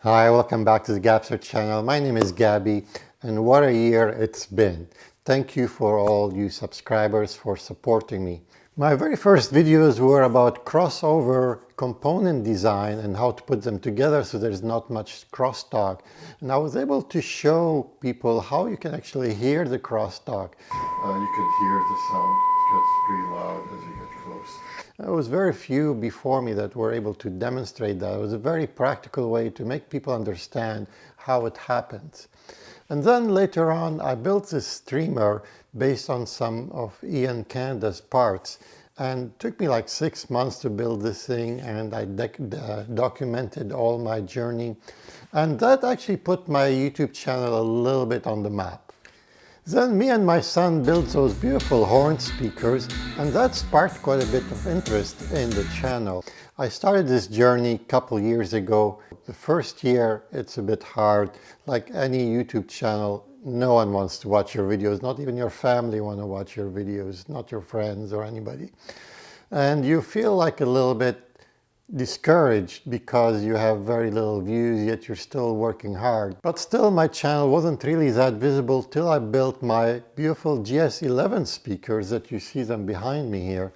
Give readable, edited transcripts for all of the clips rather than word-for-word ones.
Hi, welcome back to the Gabster channel. My name is Gabby, and what a year it's been. Thank you for all you subscribers for supporting me. My very first videos were about crossover component design and how to put them together so there's not much crosstalk. And I was able to show people how you can actually hear the crosstalk. You could hear the sound. It gets pretty loud as you get close. There was very few before me that were able to demonstrate that. It was a very practical way to make people understand how it happens. And then later on, I built this streamer based on some of Ian Canada's parts. And it took me like 6 months to build this thing, and I documented all my journey. And that actually put my YouTube channel a little bit on the map. Then me and my son built those beautiful horn speakers, and that sparked quite a bit of interest in the channel. I started this journey a couple years ago. The first year it's a bit hard. Like any YouTube channel, no one wants to watch your videos. Not even your family want to watch your videos, not your friends or anybody. And you feel like a little bit discouraged because you have very little views, yet you're still working hard. But still, my channel wasn't really that visible till I built my beautiful GS11 speakers that you see them behind me here.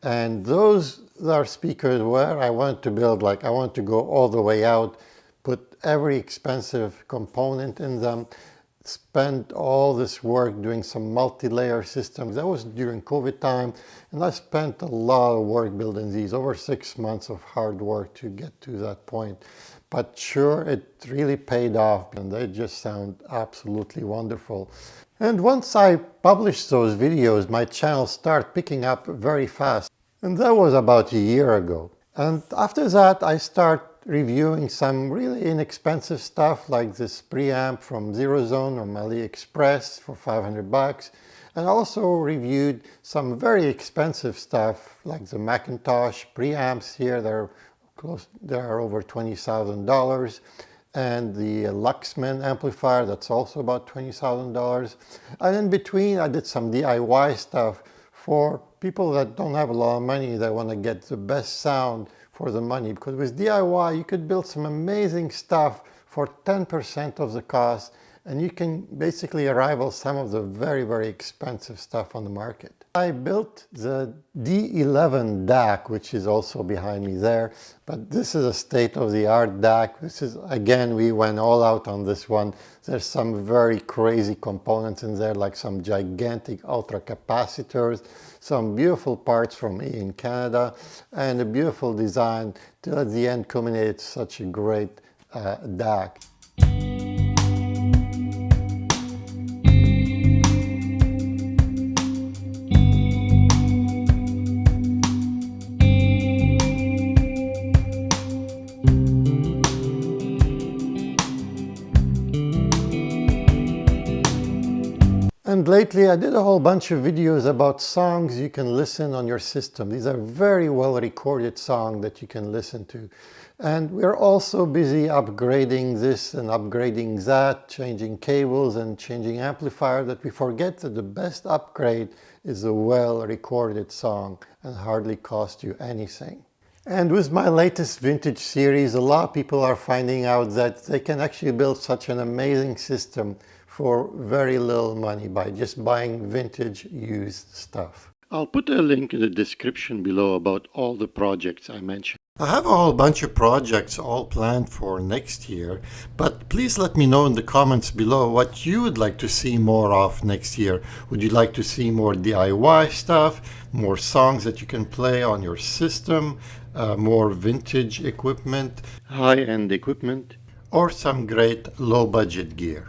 And those are speakers where I wanted to build, like I wanted to go all the way out, put every expensive component in them, spent all this work doing some multi-layer systems. That was during COVID time, and I spent a lot of work building these, over 6 months of hard work to get to that point. But sure, it really paid off, and they just sound absolutely wonderful. And once I published those videos, my channel started picking up very fast. And that was about a year ago. And after that, I started reviewing some really inexpensive stuff like this preamp from ZeroZone on AliExpress for 500 bucks. And also reviewed some very expensive stuff like the Macintosh preamps here. They're over $20,000. And the Luxman amplifier, that's also about $20,000. And in between, I did some DIY stuff for people that don't have a lot of money, that want to get the best sound for the money. Because with DIY, you could build some amazing stuff for 10% of the cost, and you can basically rival some of the very, very expensive stuff on the market. I built the D11 DAC, which is also behind me there, but this is a state-of-the-art DAC. This is, again, we went all out on this one. There's some very crazy components in there, like some gigantic ultra capacitors, some beautiful parts from Ian Canada, and a beautiful design till at the end culminated such a great DAC. And lately I did a whole bunch of videos about songs you can listen on your system. These are very well recorded songs that you can listen to. And we're also busy upgrading this and upgrading that, changing cables and changing amplifier, that we forget that the best upgrade is a well recorded song and hardly cost you anything. And with my latest vintage series, a lot of people are finding out that they can actually build such an amazing system for very little money by just buying vintage used stuff. I'll put a link in the description below about all the projects I mentioned. I have a whole bunch of projects all planned for next year, but please let me know in the comments below what you would like to see more of next year. Would you like to see more DIY stuff, more songs that you can play on your system, more vintage equipment, high-end equipment, or some great low-budget gear?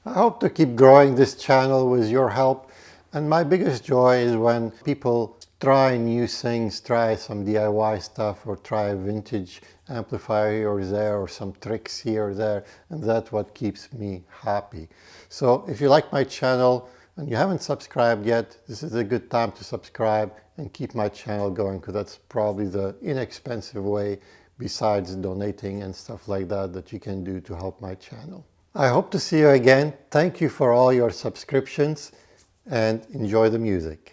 I hope to keep growing this channel with your help, and my biggest joy is when people try new things, try some DIY stuff, or try a vintage amplifier here or there, or some tricks here or there, and that's what keeps me happy. So if you like my channel and you haven't subscribed yet, this is a good time to subscribe and keep my channel going, because that's probably the inexpensive way, besides donating and stuff like that, that you can do to help my channel. I hope to see you again. Thank you for all your subscriptions, and enjoy the music.